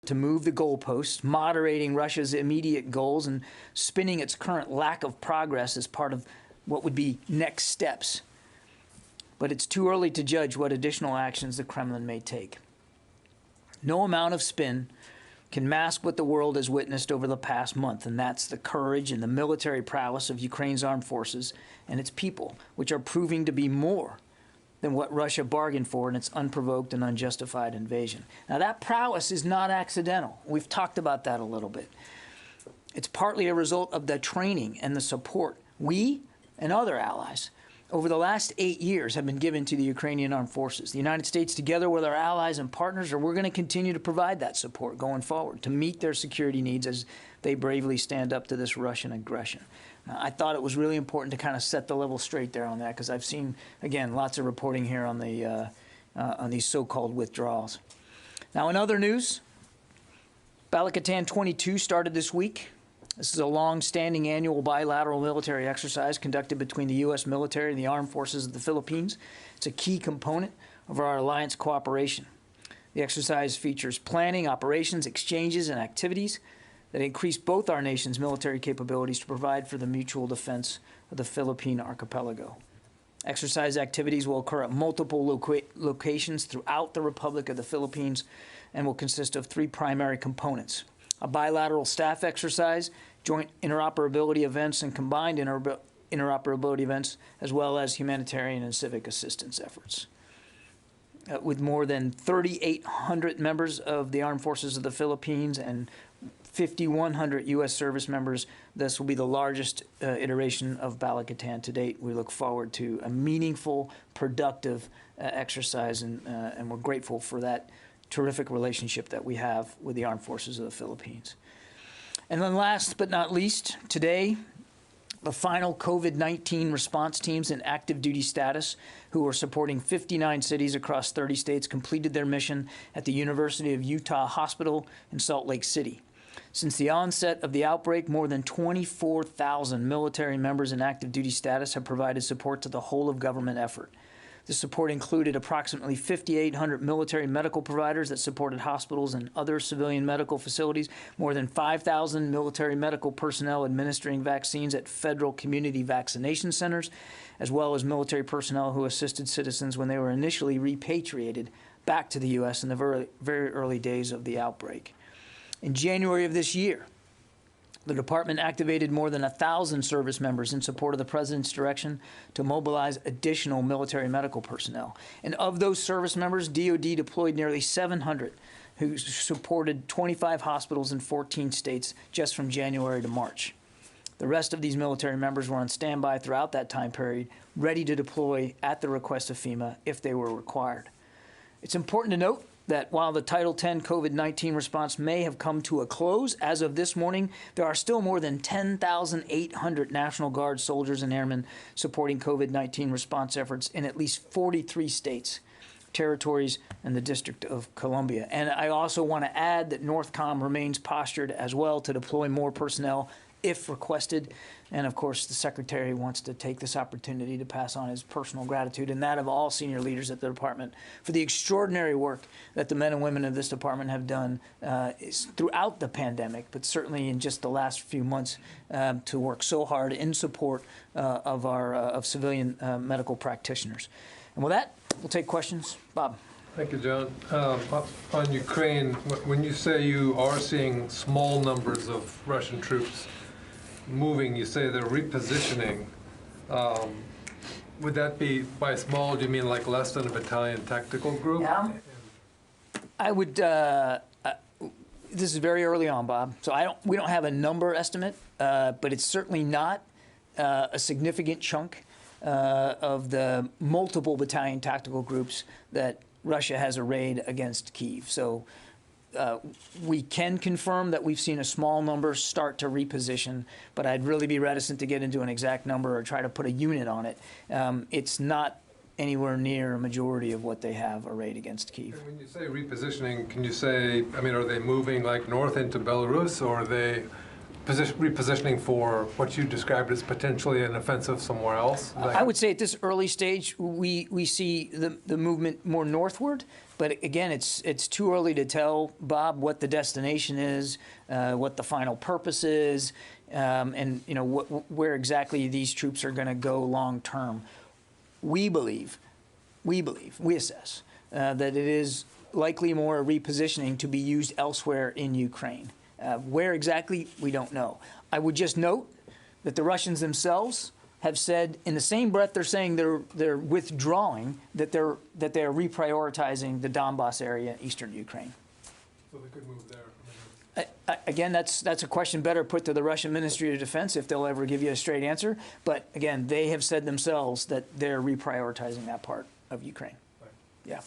to move the goalposts, moderating Russia's immediate goals and spinning its current lack of progress as part of what would be next steps. But it's too early to judge what additional actions the Kremlin may take. No amount of spin can mask what the world has witnessed over the past month, and that's the courage and the military prowess of Ukraine's armed forces and its people, which are proving to be more than what Russia bargained for in its unprovoked and unjustified invasion. Now, that prowess is not accidental. We've talked about that a little bit. It's partly a result of the training and the support we and other allies over the last 8 years have been given to the Ukrainian armed forces. The United States, together with our allies and partners, we're going to continue to provide that support going forward to meet their security needs as they bravely stand up to this Russian aggression. I thought it was really important to kind of set the level straight there on that, because I've seen, again, lots of reporting here on these so-called withdrawals. Now, in other news, Balakatan 22 started this week. This is a long-standing annual bilateral military exercise conducted between the U.S. military and the armed forces of the Philippines. It's a key component of our alliance cooperation. The exercise features planning, operations, exchanges, and activities that increase both our nation's military capabilities to provide for the mutual defense of the Philippine archipelago. Exercise activities will occur at multiple locations throughout the Republic of the Philippines and will consist of 3 primary components: a bilateral staff exercise, joint interoperability events, and combined interoperability events, as well as humanitarian and civic assistance efforts. With more than 3,800 members of the Armed Forces of the Philippines and 5,100 U.S. service members, this will be the largest iteration of Balakatan to date. We look forward to a meaningful, productive exercise, and we're grateful for that terrific relationship that we have with the Armed Forces of the Philippines. And then last but not least, today, the final COVID-19 response teams in active duty status who are supporting 59 cities across 30 states completed their mission at the University of Utah Hospital in Salt Lake City. Since the onset of the outbreak, more than 24,000 military members in active duty status have provided support to the whole of government effort. The support included approximately 5,800 military medical providers that supported hospitals and other civilian medical facilities, more than 5,000 military medical personnel administering vaccines at federal community vaccination centers, as well as military personnel who assisted citizens when they were initially repatriated back to the U.S. in the very early days of the outbreak. In January of this year, the department activated more than 1,000 service members in support of the President's direction to mobilize additional military medical personnel. And of those service members, DoD deployed nearly 700 who supported 25 hospitals in 14 states just from January to March. The rest of these military members were on standby throughout that time period, ready to deploy at the request of FEMA if they were required. It's important to note that while the Title X COVID-19 response may have come to a close as of this morning, there are still more than 10,800 National Guard soldiers and airmen supporting COVID-19 response efforts in at least 43 states, territories, and the District of Columbia. And I also want to add that NORTHCOM remains postured as well to deploy more personnel if requested. And of course, the Secretary wants to take this opportunity to pass on his personal gratitude and that of all senior leaders at the department for the extraordinary work that the men and women of this department have done throughout the pandemic, but certainly in just the last few months to work so hard in support of civilian medical practitioners. And with that, we'll take questions. Bob. Thank you, John. On Ukraine, when you say you are seeing small numbers of Russian troops moving, you say they're repositioning. Would that be, by small, do you mean like less than a battalion tactical group? Yeah. I would, this is very early on, Bob, so we don't have a number estimate, but it's certainly not a significant chunk of the multiple battalion tactical groups that Russia has arrayed against Kyiv. So we can confirm that we've seen a small number start to reposition, but I'd really be reticent to get into an exact number or try to put a unit on it. It's not anywhere near a majority of what they have arrayed against Kyiv. And when you say repositioning, can you say, I mean, are they moving like north into Belarus, or are they repositioning for what you described as potentially an offensive somewhere else? I would say at this early stage, we see the movement more northward. But again, it's too early to tell, Bob, what the destination is, what the final purpose is, and where exactly these troops are going to go long term. We assess that it is likely more a repositioning to be used elsewhere in Ukraine. Where exactly, we don't know. I would just note that the Russians themselves have said, in the same breath they're saying they're withdrawing, that they're reprioritizing the Donbass area in eastern Ukraine. So they could move there. Again, that's a question better put to the Russian Ministry of Defense if they'll ever give you a straight answer. But again, they have said themselves that they're reprioritizing that part of Ukraine. Right. Yeah.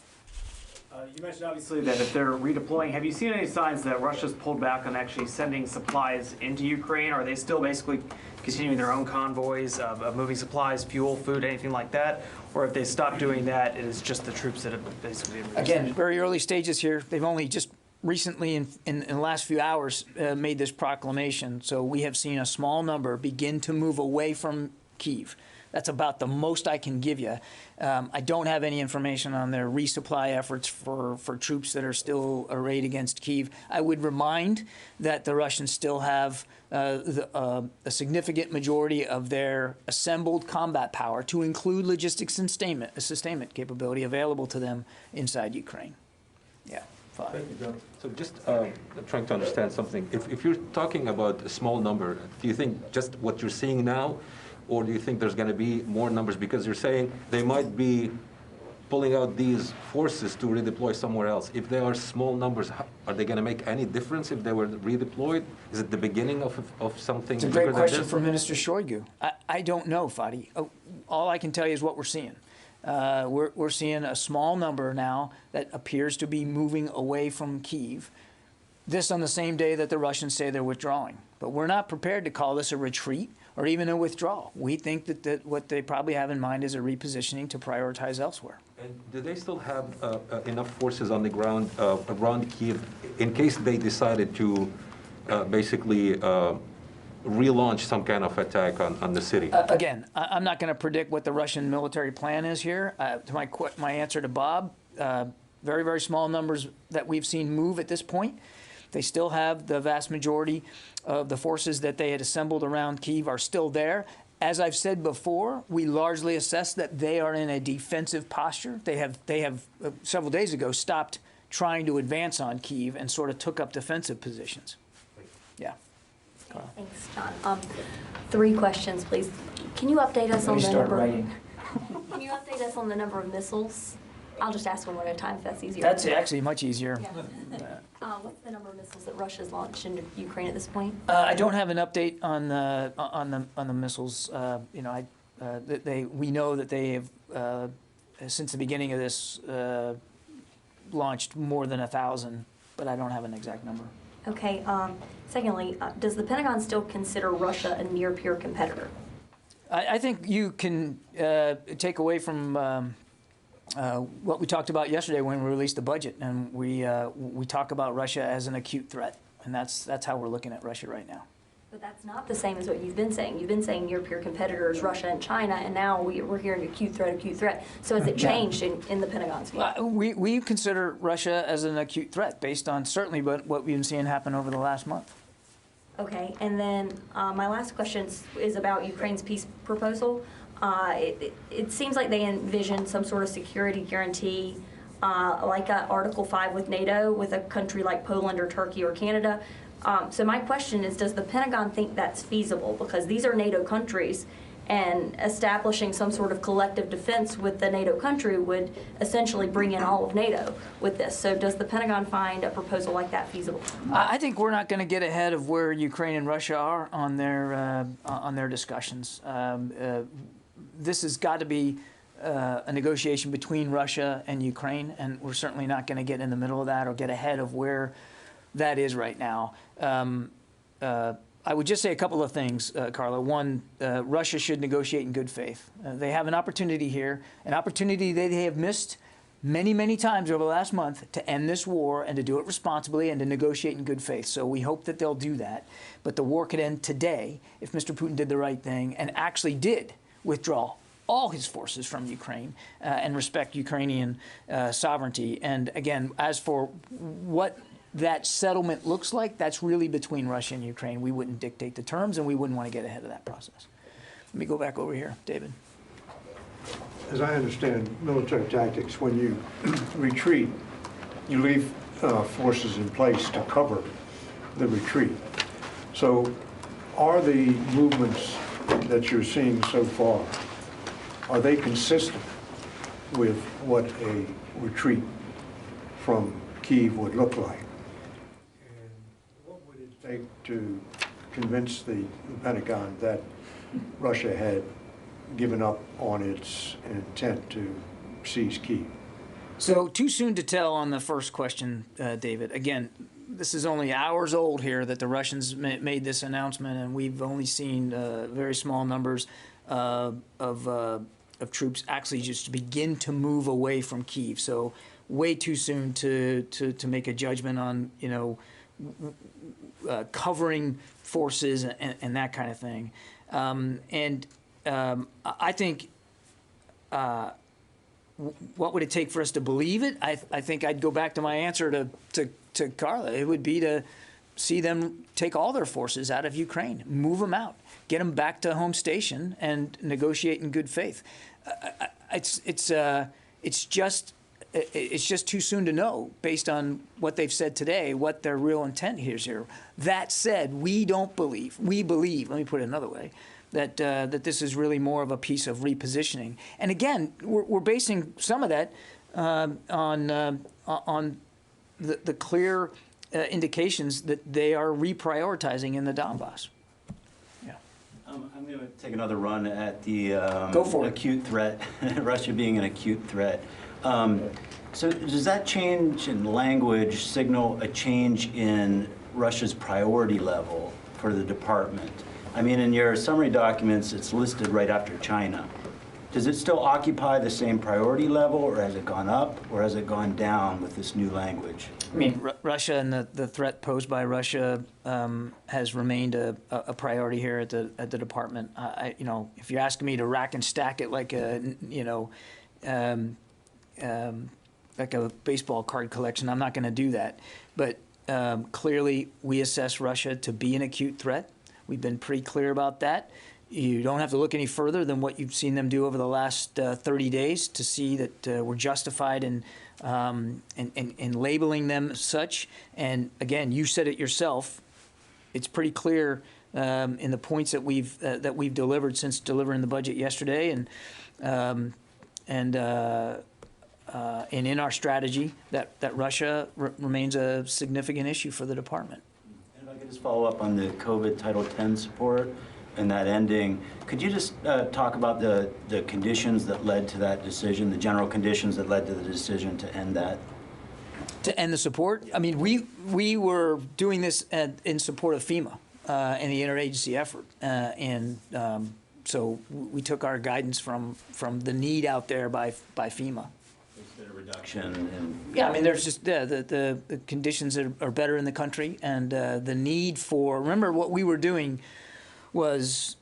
You mentioned obviously that if they're redeploying, have you seen any signs that Russia's pulled back on actually sending supplies into Ukraine? Or are they still basically continuing their own convoys of moving supplies, fuel, food, anything like that? Or if they stopped doing that, it is just the troops that have basically been Again, very early stages here. They've only just recently, in the last few hours, made this proclamation. So we have seen a small number begin to move away from Kyiv. That's about the most I can give you. I don't have any information on their resupply efforts for troops that are still arrayed against Kyiv. I would remind that the Russians still have a significant majority of their assembled combat power, to include logistics and sustainment capability, available to them inside Ukraine. Yeah. Thank you, John. So just trying to understand something. If you're talking about a small number, do you think just what you're seeing now, or do you think there's going to be more numbers? Because you're saying they might be pulling out these forces to redeploy somewhere else. If they are small numbers, are they going to make any difference if they were redeployed? Is it the beginning of something? It's a great question for Minister Shoigu. I don't know, Fadi. All I can tell you is what we're seeing. We're seeing a small number now that appears to be moving away from Kyiv. This on the same day that the Russians say they're withdrawing. But we're not prepared to call this a retreat or even a withdrawal. We think that what they probably have in mind is a repositioning to prioritize elsewhere. And do they still have enough forces on the ground around Kyiv in case they decided to basically relaunch some kind of attack on the city? Again, I'm not going to predict what the Russian military plan is here. To my answer to Bob, very, very small numbers that we've seen move at this point. They still have the vast majority of the forces that they had assembled around Kyiv are still there. As I've said before, we largely assess that they are in a defensive posture. They have several days ago stopped trying to advance on Kyiv and sort of took up defensive positions. Yeah. Okay, thanks, John. 3 questions, please. Can you update us on the number? Can you update us on the number of missiles? I'll just ask one at a time if that's easier. That's actually much easier. Yeah. What's the number of missiles that Russia's launched into Ukraine at this point? I don't have an update on the missiles. We know that they have since the beginning of this launched more than 1,000, but I don't have an exact number. Okay. Secondly, does the Pentagon still consider Russia a near-peer competitor? I think you can take away from what we talked about yesterday when we released the budget, and we talk about Russia as an acute threat, and that's how we're looking at Russia right now. But that's not the same as what you've been saying. You've been saying near-peer competitors, Russia and China, and now we're hearing acute threat. So has it changed in the Pentagon's view? We consider Russia as an acute threat based on certainly what we've been seeing happen over the last month. Okay, and then my last question is about Ukraine's peace proposal. It seems like they envision some sort of security guarantee, like Article 5 with NATO, with a country like Poland or Turkey or Canada. So my question is, does the Pentagon think that's feasible? Because these are NATO countries, and establishing some sort of collective defense with the NATO country would essentially bring in all of NATO with this. So does the Pentagon find a proposal like that feasible? I think we're not going to get ahead of where Ukraine and Russia are on their discussions. This has got to be a negotiation between Russia and Ukraine, and we're certainly not going to get in the middle of that or get ahead of where that is right now. I would just say a couple of things, Carla. One, Russia should negotiate in good faith. They have an opportunity here, an opportunity that they have missed many, many times over the last month to end this war and to do it responsibly and to negotiate in good faith. So we hope that they'll do that. But the war could end today if Mr. Putin did the right thing and actually did withdraw all his forces from Ukraine and respect Ukrainian sovereignty. And again, as for what that settlement looks like, that's really between Russia and Ukraine. We wouldn't dictate the terms, and we wouldn't want to get ahead of that process. Let me go back over here, David. As I understand military tactics, when you retreat, you leave forces in place to cover the retreat. So are the movements that you're seeing so far, are they consistent with what a retreat from Kyiv would look like? And what would it take to convince the Pentagon that Russia had given up on its intent to seize Kyiv? So too soon to tell on the first question, David. Again, this is only hours old here that the Russians made this announcement, and we've only seen very small numbers of troops actually just begin to move away from Kyiv. So way too soon to make a judgment on, covering forces and that kind of thing. I think what would it take for us to believe it? I think I'd go back to my answer to Carla. It would be to see them take all their forces out of Ukraine, move them out, get them back to home station, and negotiate in good faith. It's just too soon to know, based on what they've said today, what their real intent is here. That said, we believe, let me put it another way, that this is really more of a piece of repositioning. And again, we're basing some of that on the clear indications that they are reprioritizing in the Donbass. Yeah. I'm going to take another run at the Go for it. acute threat, Russia being an acute threat. So does that change in language signal a change in Russia's priority level for the department? I mean, in your summary documents, it's listed right after China. Does it still occupy the same priority level, or has it gone up, or has it gone down with this new language? I mean, Russia and the threat posed by Russia has remained a priority here at the department. If you're asking me to rack and stack it like like a baseball card collection, I'm not going to do that. But clearly, we assess Russia to be an acute threat. We've been pretty clear about that. You don't have to look any further than what you've seen them do over the last 30 days to see that we're justified in labeling them such. And again, you said it yourself. It's pretty clear in the points that we've delivered since delivering the budget yesterday, and in our strategy that Russia remains a significant issue for the department. And if I could just follow up on the COVID Title X support and that ending, could you just talk about the conditions that led to that decision, the general conditions that led to the decision to end that? To end the support? I mean, we were doing this in support of FEMA and the interagency effort, so we took our guidance from the need out there by FEMA. Is there a reduction in? Yeah, I mean, there's just the conditions are better in the country, and the need for, remember what we were doing was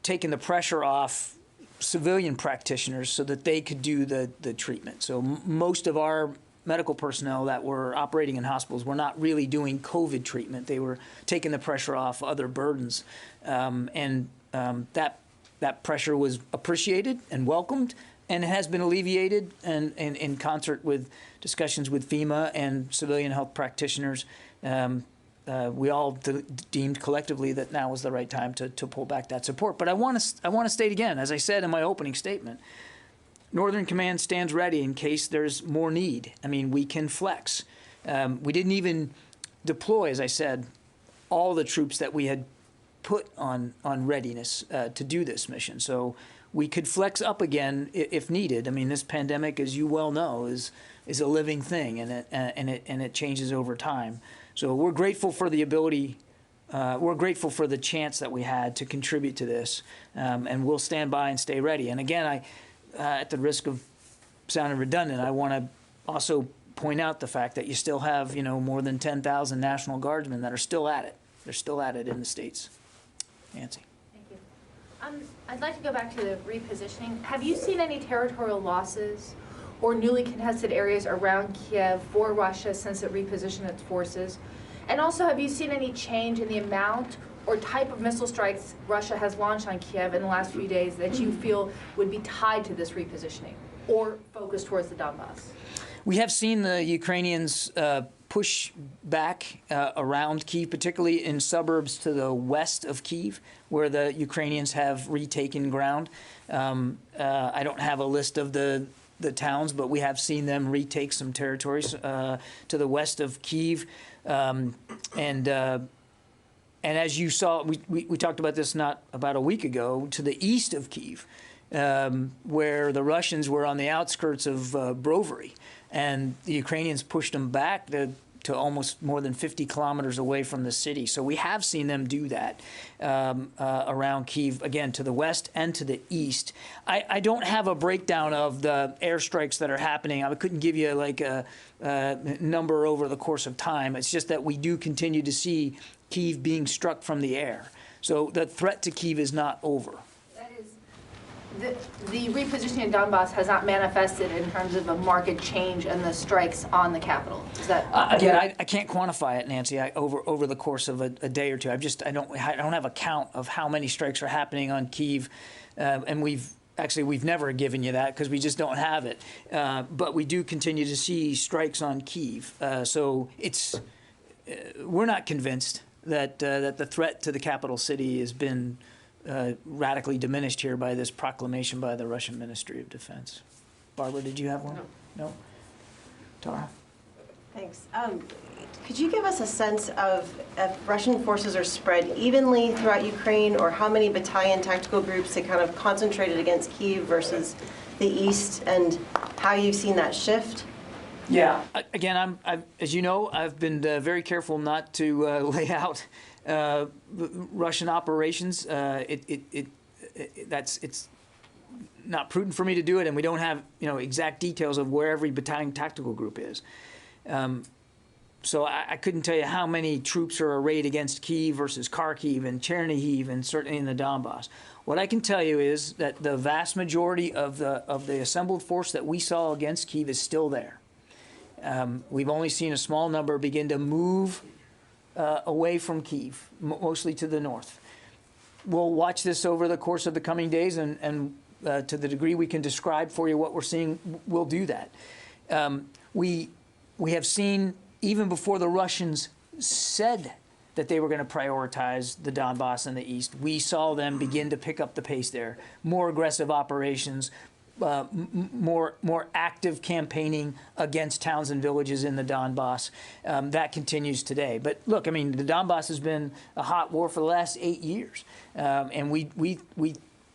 taking the pressure off civilian practitioners so that they could do the treatment. So most of our medical personnel that were operating in hospitals were not really doing COVID treatment. They were taking the pressure off other burdens. That pressure was appreciated and welcomed, and it has been alleviated, and in concert with discussions with FEMA and civilian health practitioners. We all deemed collectively that now was the right time to pull back that support. But I want to state again, as I said in my opening statement, Northern Command stands ready in case there's more need. I mean, we can flex. We didn't even deploy, as I said, all the troops that we had put on readiness to do this mission. So we could flex up again if needed. I mean, this pandemic, as you well know, is a living thing, and it changes over time. So we're grateful for the ability, we're grateful for the chance that we had to contribute to this, and we'll stand by and stay ready. And again, at the risk of sounding redundant, I want to also point out the fact that you still have, more than 10,000 National Guardsmen that are still at it. They're still at it in the States. Nancy. Thank you. I'd like to go back to the repositioning. Have you seen any territorial losses or newly contested areas around Kiev for Russia since it repositioned its forces? And also, have you seen any change in the amount or type of missile strikes Russia has launched on Kiev in the last few days that you feel would be tied to this repositioning or focused towards the Donbass? We have seen the Ukrainians push back around Kyiv, particularly in suburbs to the west of Kyiv, where the Ukrainians have retaken ground. I don't have a list of the towns, but we have seen them retake some territories to the west of Kyiv. And as you saw, we talked about this not about a week ago, to the east of Kyiv, where the Russians were on the outskirts of Brovary, and the Ukrainians pushed them back to almost more than 50 kilometers away from the city. So we have seen them do that around Kyiv, again, to the west and to the east. I don't have a breakdown of the airstrikes that are happening. I couldn't give you like a number over the course of time. It's just that we do continue to see Kyiv being struck from the air. So the threat to Kyiv is not over. That is, the repositioning of Donbass has not manifested in terms of a market change in the strikes on the capital. Is that again? I can't quantify it, Nancy. Over the course of a day or two, I don't have a count of how many strikes are happening on Kyiv, and we've never given you that because we just don't have it. But we do continue to see strikes on Kyiv. So we're not convinced that the threat to the capital city has been radically diminished here by this proclamation by the Russian Ministry of Defense. Barbara, did you have one? No? Tara? Thanks. Could you give us a sense of if Russian forces are spread evenly throughout Ukraine, or how many battalion tactical groups they kind of concentrated against Kyiv versus the east, and how you've seen that shift? Yeah. Again, as you know, I've been very careful not to lay out Russian operations. It's not prudent for me to do it, and we don't have exact details of where every battalion tactical group is. So I couldn't tell you how many troops are arrayed against Kyiv versus Kharkiv and Chernihiv and certainly in the Donbass. What I can tell you is that the vast majority of the assembled force that we saw against Kyiv is still there. We've only seen a small number begin to move away from Kyiv, mostly to the north. We'll watch this over the course of the coming days, and to the degree we can describe for you what we're seeing, we'll do that. We have seen, even before the Russians said that they were going to prioritize the Donbass and the east, we saw them begin to pick up the pace there. More aggressive operations, more active campaigning against towns and villages in the Donbass. That continues today. But look, I mean, the Donbass has been a hot war for the last 8 years, and we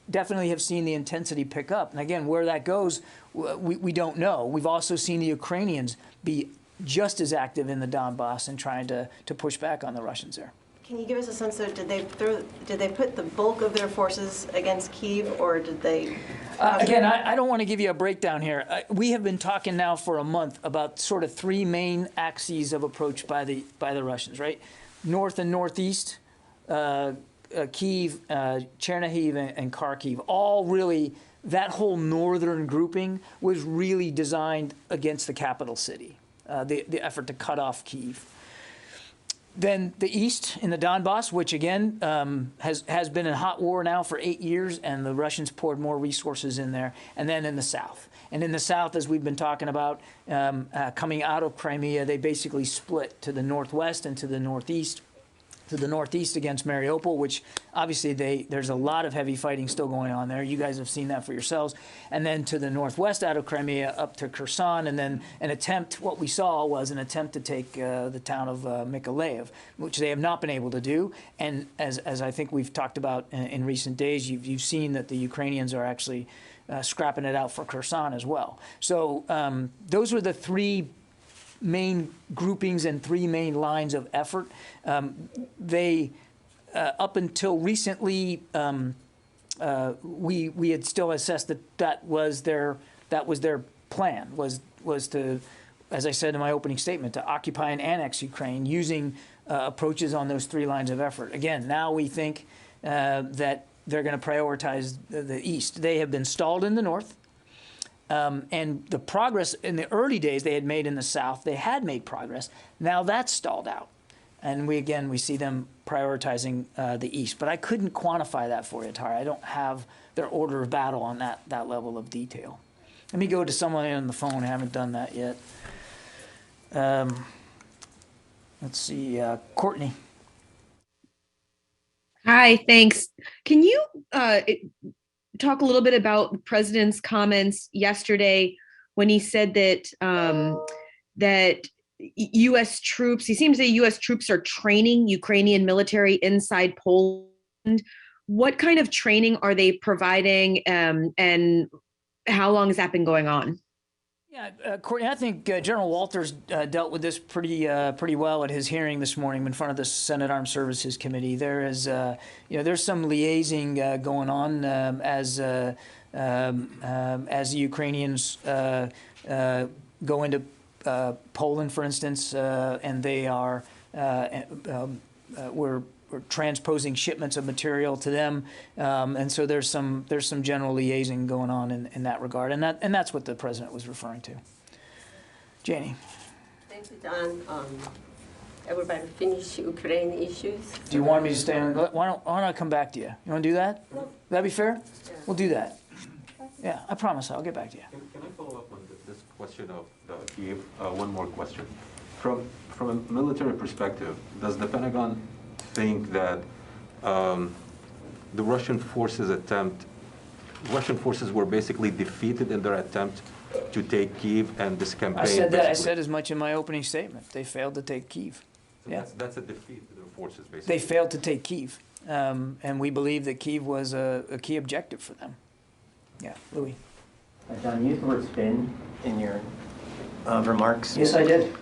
definitely have seen the intensity pick up. And again, where that goes, we don't know. We've also seen the Ukrainians be just as active in the Donbass and trying to push back on the Russians there. Can you give us a sense of, did they put the bulk of their forces against Kyiv, or did they? Again, I don't want to give you a breakdown here. We have been talking now for a month about sort of three main axes of approach by the Russians, right? North and northeast, Kyiv, Chernihiv, and Kharkiv. All really, that whole northern grouping was really designed against the capital city. The effort to cut off Kyiv. Then the east in the Donbass, which again has been in hot war now for 8 years, and the Russians poured more resources in there. And then in the south. And in the south, as we've been talking about, coming out of Crimea, they basically split to the northwest and to the northeast. To the northeast against Mariupol, which obviously there's a lot of heavy fighting still going on there. You guys have seen that for yourselves. And then to the northwest out of Crimea up to Kherson, and then what we saw was an attempt to take the town of Mykolaiv, which they have not been able to do. And as I think we've talked about in recent days, you've seen that the Ukrainians are actually scrapping it out for Kherson as well. So those were the three main groupings and three main lines of effort. They, up until recently, we had still assessed that was their plan was as I said in my opening statement, to occupy and annex Ukraine using approaches on those 3 lines of effort. Again, now we think that they're going to prioritize the east. They have been stalled in the north. And the progress in the early days they had made in the south, they had made progress. Now that's stalled out. And we see them prioritizing the east. But I couldn't quantify that for you, Tara. I don't have their order of battle on that level of detail. Let me go to someone on the phone. I haven't done that yet. Let's see, Courtney. Hi, thanks. Can you talk a little bit about the president's comments yesterday when he said that that U.S. troops, he seems to say U.S. troops are training Ukrainian military inside Poland. What kind of training are they providing, and how long has that been going on? Yeah, Courtney, I think General Walters dealt with this pretty well at his hearing this morning in front of the Senate Armed Services Committee. There is, there's some liaising going on as the Ukrainians go into Poland, for instance, and they are we're transposing shipments of material to them, and so there's some general liaising going on in that regard, and that's what the president was referring to. Janie. Thank you, Don. Everybody finish Ukraine issues. Do you want me to stay on? Why don't I come back to you? You want to do that? Would that be fair? Yeah. We'll do that. Yeah, I promise I'll get back to you. Can I follow up on this question of Kyiv? One more question. From a military perspective, does the Pentagon think that the Russian forces were basically defeated in their attempt to take Kyiv, and this campaign? I said that. I said as much in my opening statement. They failed to take Kyiv. So yeah, that's a defeat to their forces, basically. They failed to take Kyiv, and we believe that Kyiv was a key objective for them. Yeah, Louis. John, you used the word spin in your remarks. Yes, I did.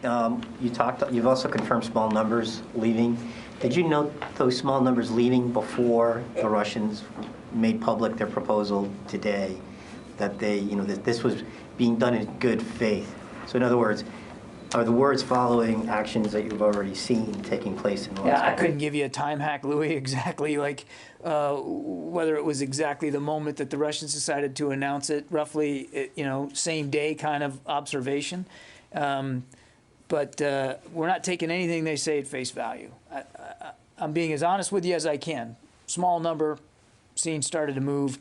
You've also confirmed small numbers leaving. Did you note those small numbers leaving before the Russians made public their proposal today, that that this was being done in good faith? So in other words, are the words following actions that you've already seen taking place in the last I couldn't give you a time hack, Louis, exactly whether it was exactly the moment that the Russians decided to announce it, roughly, same day kind of observation. But we're not taking anything they say at face value. I'm being as honest with you as I can. Small number, scene started to move.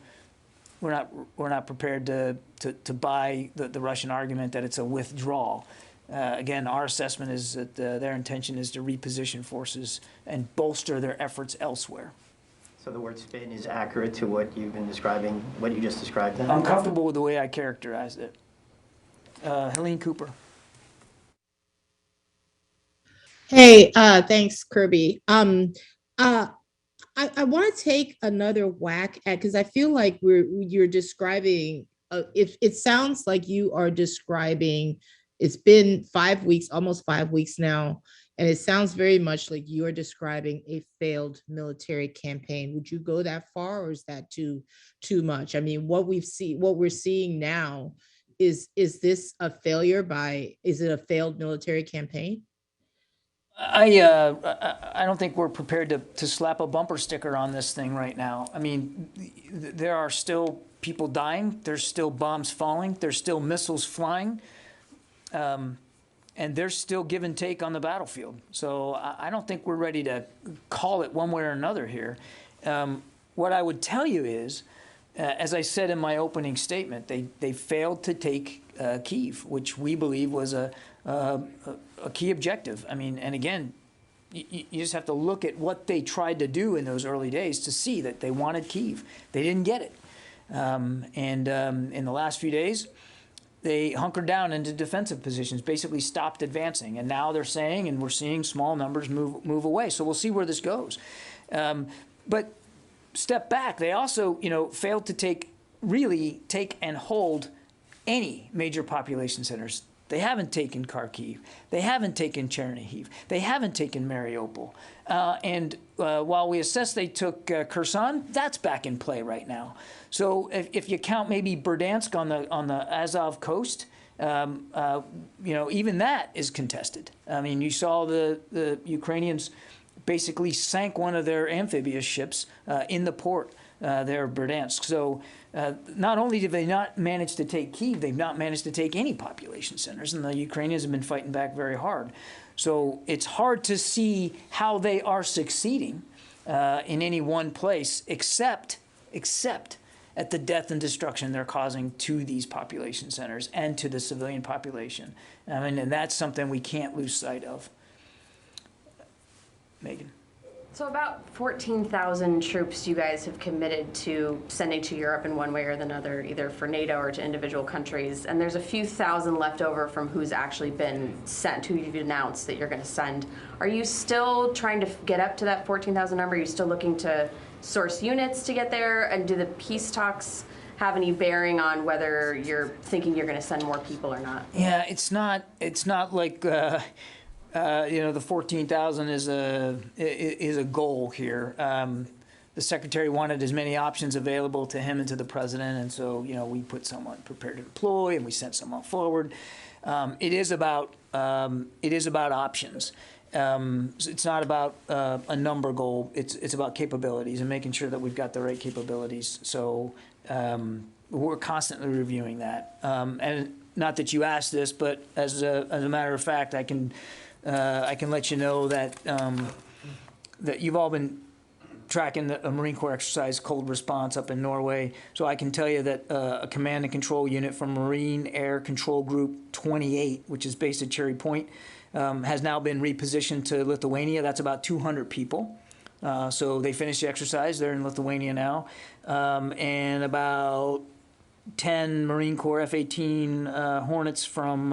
We're not prepared to buy the Russian argument that it's a withdrawal. Again, our assessment is that their intention is to reposition forces and bolster their efforts elsewhere. So the word spin is accurate to what you've been describing, what you just described then? I'm comfortable with the way I characterized it. Helene Cooper. Hey, thanks, Kirby. I want to take another whack at, because I feel like you're describing, it sounds like you are describing, it's been 5 weeks, almost 5 weeks now, and it sounds very much like you are describing a failed military campaign. Would you go that far, or is that too much? I mean, what we're seeing now, is this a failure is it a failed military campaign? I don't think we're prepared to slap a bumper sticker on this thing right now. I mean, there are still people dying. There's still bombs falling. There's still missiles flying. And there's still give and take on the battlefield. So I don't think we're ready to call it one way or another here. What I would tell you is, as I said in my opening statement, they failed to take Kyiv, which we believe was a key objective. I mean, and again, you just have to look at what they tried to do in those early days to see that they wanted Kyiv. They didn't get it. In the last few days, they hunkered down into defensive positions, basically stopped advancing. And now they're saying, and we're seeing small numbers move away. So we'll see where this goes. But step back, they also, failed to really take and hold any major population centers. They haven't taken Kharkiv. They haven't taken Chernihiv. They haven't taken Mariupol. And while we assess they took Kherson, that's back in play right now. So if you count maybe Berdansk on the Azov coast, even that is contested. I mean, you saw the Ukrainians basically sank one of their amphibious ships in the port there of Berdansk. So not only did they not manage to take Kyiv, they've not managed to take any population centers, and the Ukrainians have been fighting back very hard. So it's hard to see how they are succeeding in any one place, except at the death and destruction they're causing to these population centers and to the civilian population. I mean, and that's something we can't lose sight of. Megan. So about 14,000 troops you guys have committed to sending to Europe in one way or another, either for NATO or to individual countries. And there's a few thousand left over from who's actually been sent, who you've announced that you're going to send. Are you still trying to get up to that 14,000 number? Are you still looking to source units to get there? And do the peace talks have any bearing on whether you're thinking you're going to send more people or not? Yeah, it's not like the 14,000 is a goal here. The secretary wanted as many options available to him and to the president, and so we put someone prepared to deploy, and we sent someone forward. It is about options. It's not about a number goal. It's about capabilities and making sure that we've got the right capabilities. So we're constantly reviewing that. And not that you asked this, but as a matter of fact, I can let you know that that you've all been tracking a Marine Corps exercise, Cold Response, up in Norway. So I can tell you that a command and control unit from Marine Air Control Group 28, which is based at Cherry Point, has now been repositioned to Lithuania. That's about 200 people. So they finished the exercise. They're in Lithuania now. And about 10 Marine Corps F-18 Hornets from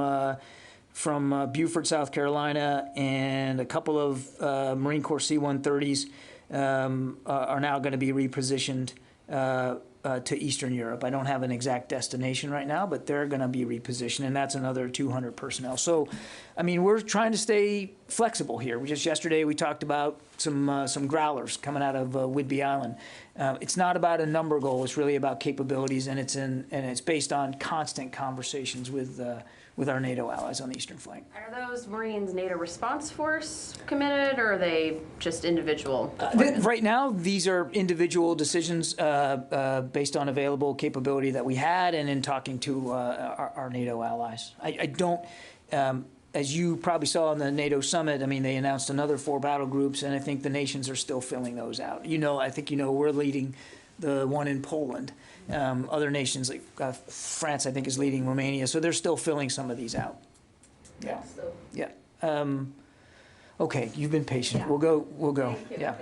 Beaufort, South Carolina, and a couple of Marine Corps C-130s are now going to be repositioned to Eastern Europe. I don't have an exact destination right now, but they're going to be repositioned, and that's another 200 personnel. So, I mean, we're trying to stay flexible here. Just yesterday we talked about some growlers coming out of Whidbey Island. It's not about a number goal. It's really about capabilities, and it's based on constant conversations with our NATO allies on the eastern flank. Are those Marines NATO response force committed, or are they just individual? Right now, these are individual decisions based on available capability that we had and in talking to our NATO allies. I don't, as you probably saw in the NATO summit, I mean, they announced another 4 battle groups, and I think the nations are still filling those out. I think we're leading the one in Poland. Other nations like France, I think, is leading Romania, so they're still filling some of these out. Yeah, yeah. Okay, you've been patient. Yeah. We'll go. Yeah.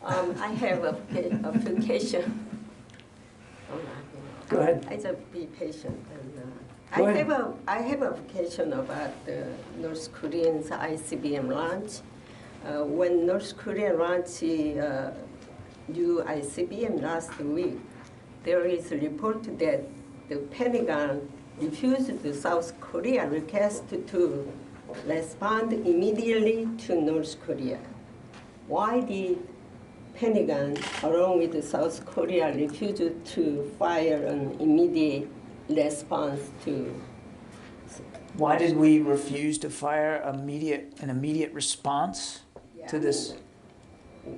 I have a application. Go ahead. I just be patient. Go I ahead. have an application about the North Korean's ICBM launch. When North Korea launched new ICBM last week, there is a report that the Pentagon refused the South Korea request to respond immediately to North Korea. Why did Pentagon, along with South Korea, refuse to fire an immediate response to? Why did we refuse to fire an immediate response to this?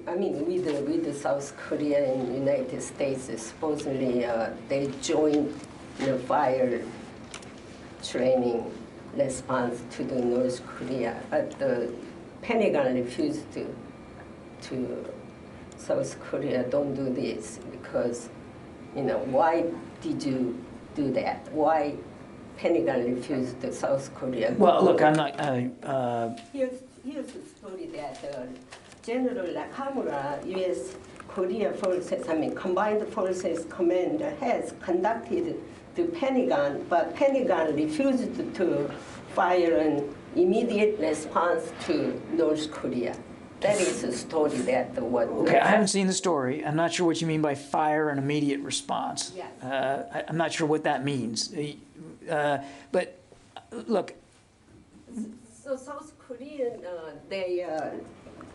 I mean, with the South Korea and United States, supposedly they joined the fire training response to the North Korea, but the Pentagon refused to South Korea, don't do this, because, why did you do that? Why Pentagon refused to South Korea? Well, look, I'm not... Here's the story that General Nakamura, U.S. Korea Forces, Combined Forces Commander, has conducted the Pentagon, but Pentagon refused to fire an immediate response to North Korea. That is a story that what... Okay, I haven't seen the story. I'm not sure what you mean by fire an immediate response. Yes. I'm not sure what that means. But look... So South Korean, they...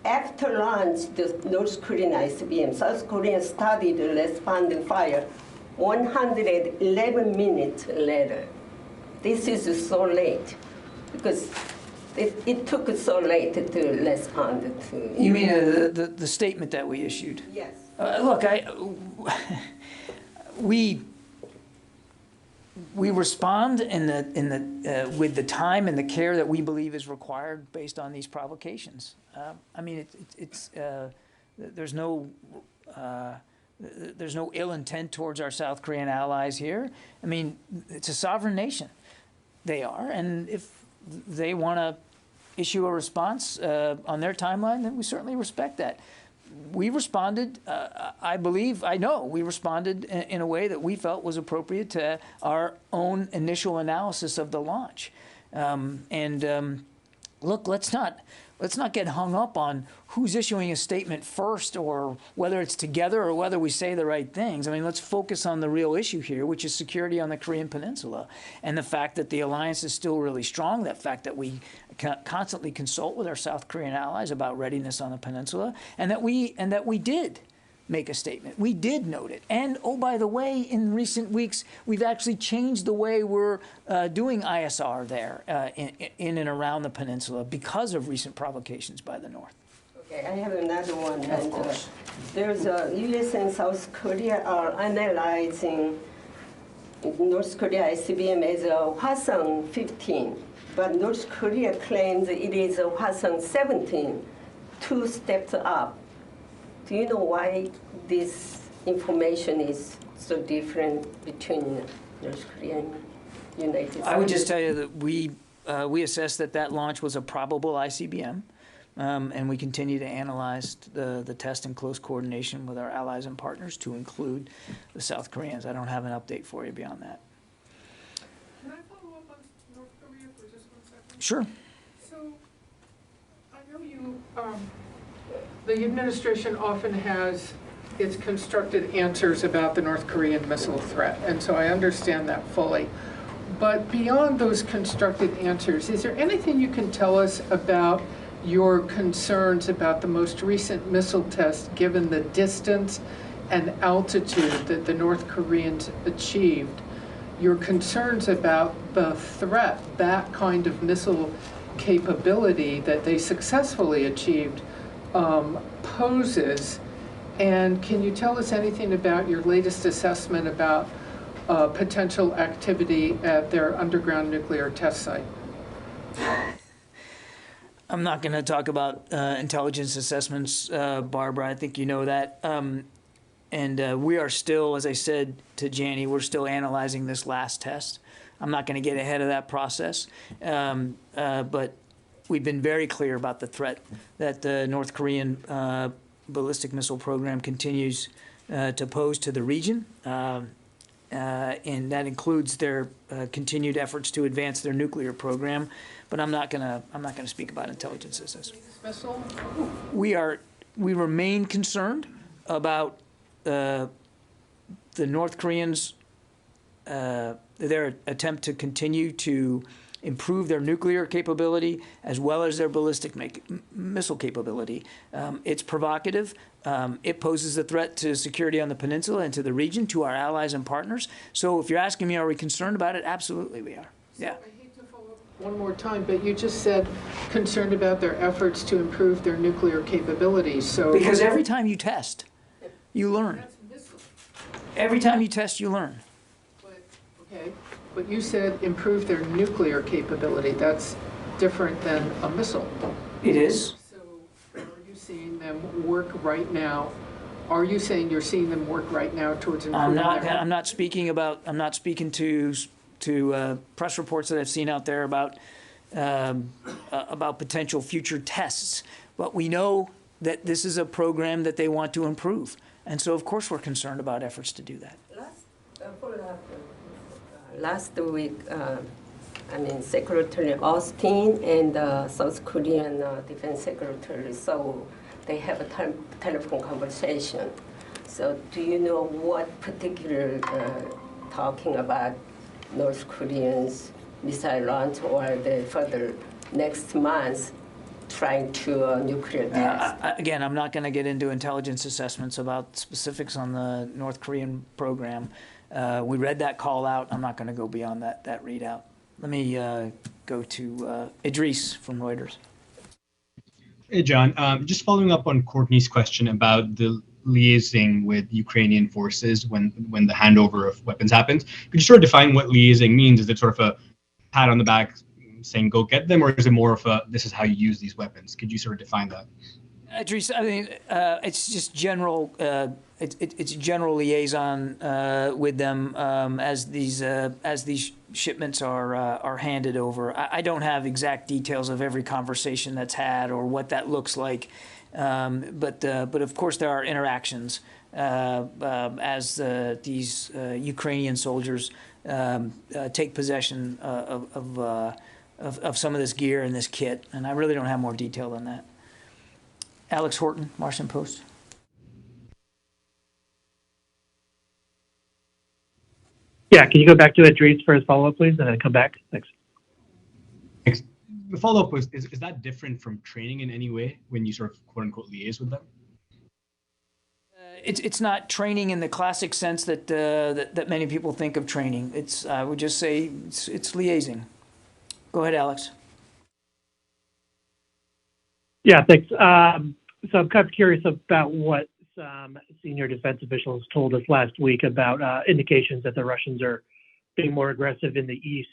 after launch, the North Korean ICBM, South Korea started responding fire 111 minutes later. This is so late because it took so late to respond to. You mean the statement that we issued? Yes. Look, we respond with the time and the care that we believe is required based on these provocations. I mean, there's no ill intent towards our South Korean allies here. I mean, it's a sovereign nation. They are, and if they want to issue a response on their timeline, then we certainly respect that. We responded, I know we responded in a way that we felt was appropriate to our own initial analysis of the launch. Look, let's not get hung up on who's issuing a statement first or whether it's together or whether we say the right things. I mean, let's focus on the real issue here, which is security on the Korean Peninsula, and the fact that the alliance is still really strong, that fact that we constantly consult with our South Korean allies about readiness on the peninsula, and that we did make a statement. We did note it. And, oh, by the way, in recent weeks, we've actually changed the way we're doing ISR there in and around the peninsula because of recent provocations by the North. Okay, I have another one. Of course. There's U.S. and South Korea are analyzing North Korea ICBM as a Hwasong 15, but North Korea claims it is a Hwasong 17, 2 steps up. Do you know why this information is so different between North Korea and United States? I would just tell you that we assessed that launch was a probable ICBM, and we continue to analyze the test in close coordination with our allies and partners, to include the South Koreans. I don't have an update for you beyond that. Can I follow up on North Korea for just 1 second? Sure. So, I know you, the administration often has its constructed answers about the North Korean missile threat, and so I understand that fully. But beyond those constructed answers, is there anything you can tell us about your concerns about the most recent missile test, given the distance and altitude that the North Koreans achieved? Your concerns about the threat that kind of missile capability that they successfully achieved poses, and can you tell us anything about your latest assessment about potential activity at their underground nuclear test site? I'm not going to talk about intelligence assessments, Barbara. I think you know that. And we are still, as I said to Janie, we're still analyzing this last test. I'm not going to get ahead of that process. But we've been very clear about the threat that the North Korean ballistic missile program continues to pose to the region. And that includes their continued efforts to advance their nuclear program. But I'm not gonna speak about intelligence assessments. We remain concerned about the North Koreans, their attempt to continue to improve their nuclear capability as well as their ballistic missile capability. It's provocative. It poses a threat to security on the peninsula and to the region, to our allies and partners. So if you're asking me, are we concerned about it? Absolutely we are. Yeah. I hate to follow up one more time, but you just said concerned about their efforts to improve their nuclear capabilities. So because every time you test, you learn. Every time you test, you learn. Okay, but you said improve their nuclear capability. That's different than a missile. It is. So are you seeing them work right now? Are you saying you're seeing them work right now towards improving I'm not speaking to press reports that I've seen out there about potential future tests. But we know that this is a program that they want to improve. And so, of course, we're concerned about efforts to do that. Last week, Secretary Austin and South Korean Defense Secretary, so they have a telephone conversation. So do you know what particular talking about North Koreans missile launch or the further next month trying to nuclear test? Again, I'm not going to get into intelligence assessments about specifics on the North Korean program. We read that call out. I'm not going to go beyond that readout. Let me go to Idris from Reuters. Hey, John. Just following up on Courtney's question about the liaising with Ukrainian forces when the handover of weapons happens. Could you sort of define what liaising means? Is it sort of a pat on the back saying go get them, or is it more of a this is how you use these weapons? Could you sort of define that? Idris, I mean, it's just general. It's general liaison with them as these shipments are handed over. I don't have exact details of every conversation that's had or what that looks like, but of course there are interactions as these Ukrainian soldiers take possession of some of this gear and this kit, and I really don't have more detail than that. Alex Horton, Washington Post. Yeah, can you go back to Idris for his follow-up, please, and then come back? Thanks. Thanks. The follow-up was, is that different from training in any way when you sort of quote-unquote liaise with them? It's not training in the classic sense that many people think of training. It's I would just say it's liaising. Go ahead, Alex. Yeah, thanks. So I'm kind of curious about what some senior defense officials told us last week about indications that the Russians are being more aggressive in the east.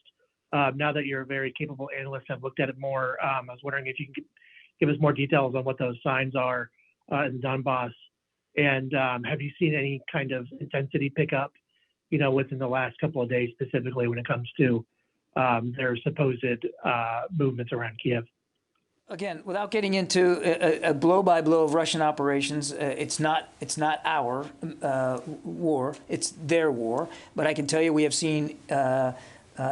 Now that you're a very capable analyst, have looked at it more. I was wondering if you can give us more details on what those signs are in Donbass, and have you seen any kind of intensity pickup, within the last couple of days, specifically when it comes to their supposed movements around Kiev? Again, without getting into a blow-by-blow of Russian operations, it's not our war, it's their war. But I can tell you we have seen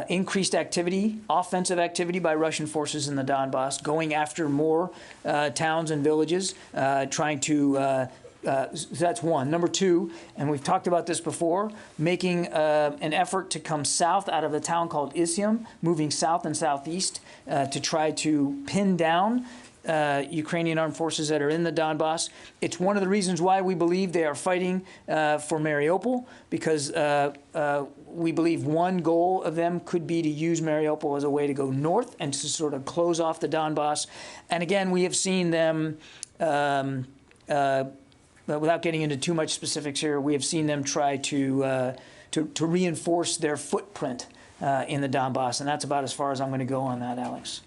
increased activity, offensive activity by Russian forces in the Donbass, going after more towns and villages, trying to that's one. Number two, and we've talked about this before, making an effort to come south out of a town called Izium, moving south and southeast to try to pin down Ukrainian armed forces that are in the Donbass. It's one of the reasons why we believe they are fighting for Mariupol, because we believe one goal of them could be to use Mariupol as a way to go north and to sort of close off the Donbass. And again, we have seen them without getting into too much specifics here, we have seen them try to reinforce their footprint in the Donbass, and that's about as far as I'm going to go on that, Alex.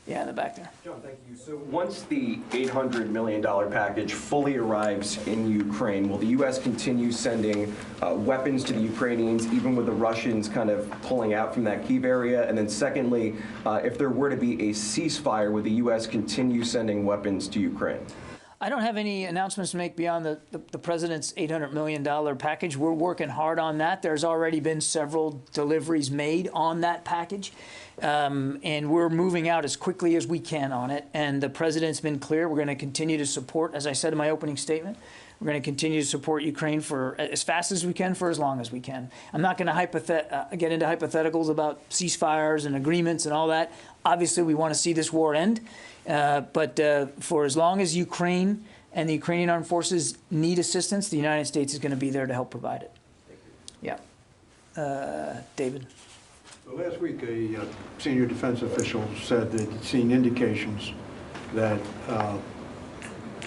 Yeah, in the back there. John, thank you. So once the $800 million package fully arrives in Ukraine, will the U.S. continue sending weapons to the Ukrainians, even with the Russians kind of pulling out from that Kyiv area? And then secondly, if there were to be a ceasefire, would the U.S. continue sending weapons to Ukraine? I don't have any announcements to make beyond the president's $800 million package. We're working hard on that. There's already been several deliveries made on that package, and we're moving out as quickly as we can on it. And the president's been clear. We're going to continue to support, as I said in my opening statement, we're going to continue to support Ukraine for as fast as we can, for as long as we can. I'm not going to get into hypotheticals about ceasefires and agreements and all that. Obviously, we want to see this war end. But for as long as Ukraine and the Ukrainian armed forces need assistance, the United States is going to be there to help provide it. Yeah. David. So last week, a senior defense official said that he'd seen indications that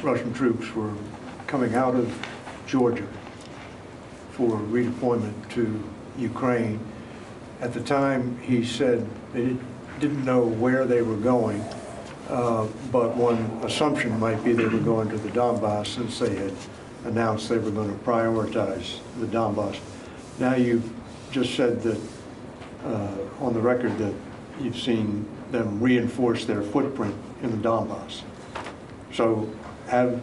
Russian troops were coming out of Georgia for redeployment to Ukraine. At the time, he said they didn't know where they were going. But one assumption might be they were going to the Donbass, since they had announced they were going to prioritize the Donbass. Now you've just said that on the record that you've seen them reinforce their footprint in the Donbass. So have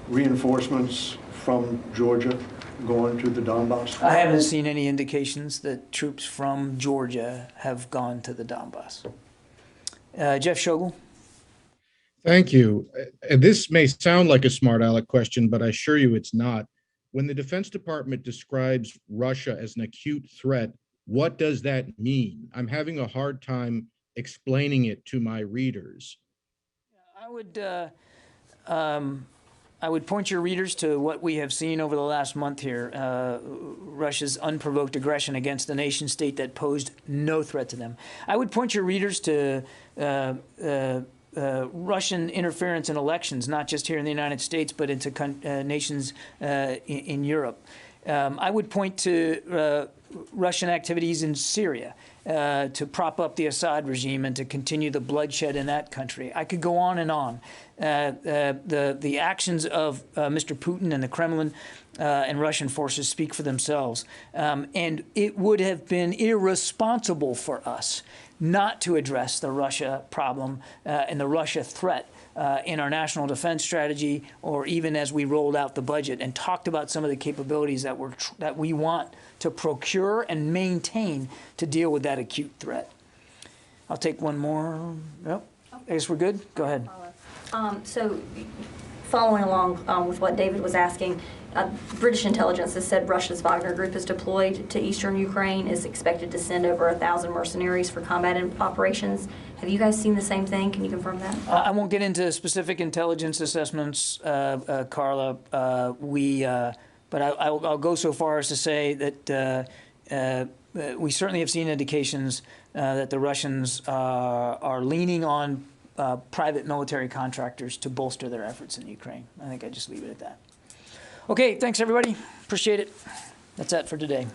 reinforcements from Georgia gone to the Donbass? I haven't seen any indications that troops from Georgia have gone to the Donbass. Jeff Shogel. Thank you. This may sound like a smart aleck question, but I assure you it's not. When the Defense Department describes Russia as an acute threat, what does that mean? I'm having a hard time explaining it to my readers. I would I would point your readers to what we have seen over the last month here, Russia's unprovoked aggression against a nation state that posed no threat to them. I would point your readers to Russian interference in elections, not just here in the United States, but into nations in Europe. I would point to Russian activities in Syria to prop up the Assad regime and to continue the bloodshed in that country. I could go on and on. The actions of Mr. Putin and the Kremlin and Russian forces speak for themselves. And it would have been irresponsible for us not to address the Russia problem and the Russia threat in our national defense strategy, or even as we rolled out the budget and talked about some of the capabilities that we want to procure and maintain to deal with that acute threat. I'll take one more. Yep. I guess we're good. Go ahead. So, following along with what David was asking, British intelligence has said Russia's Wagner Group is deployed to eastern Ukraine, is expected to send over 1,000 mercenaries for combat operations. Have you guys seen the same thing? Can you confirm that? I won't get into specific intelligence assessments, Carla. But I'll go so far as to say that we certainly have seen indications that the Russians are leaning on private military contractors to bolster their efforts in Ukraine. I think I just leave it at that. Okay, thanks everybody. Appreciate it. That's that for today.